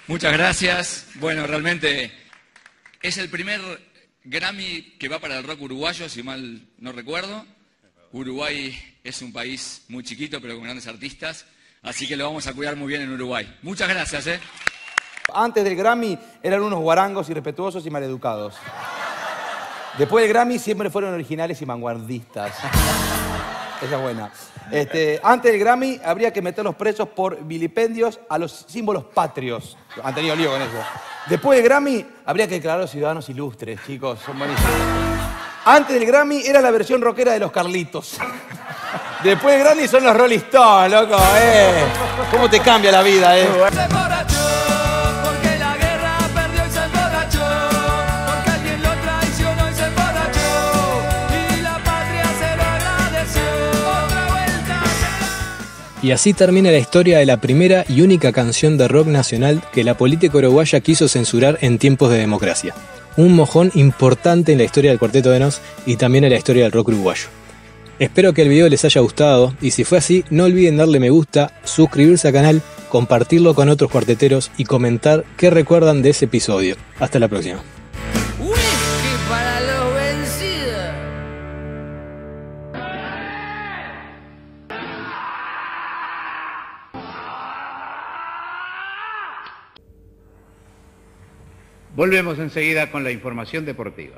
Muchas gracias. Bueno, realmente es el primer Grammy que va para el rock uruguayo, si mal no recuerdo. Uruguay es un país muy chiquito, pero con grandes artistas, así que lo vamos a cuidar muy bien en Uruguay. Muchas gracias, Antes del Grammy eran unos guarangos irrespetuosos y maleducados. Después del Grammy siempre fueron originales y vanguardistas. Esa es buena. Antes del Grammy habría que meterlos presos por vilipendios a los símbolos patrios. Han tenido lío con eso. Después del Grammy habría que declararlos ciudadanos ilustres, chicos. Son buenísimos. Antes del Grammy era la versión rockera de los Carlitos. Después del Grammy son los Rolling Stones, loco. ¿Cómo te cambia la vida, Y así termina la historia de la primera y única canción de rock nacional que la política uruguaya quiso censurar en tiempos de democracia. Un mojón importante en la historia del Cuarteto de Nos y también en la historia del rock uruguayo. Espero que el video les haya gustado y si fue así, no olviden darle me gusta, suscribirse al canal, compartirlo con otros cuarteteros y comentar qué recuerdan de ese episodio. Hasta la próxima. Para los vencidos. Volvemos enseguida con la información deportiva.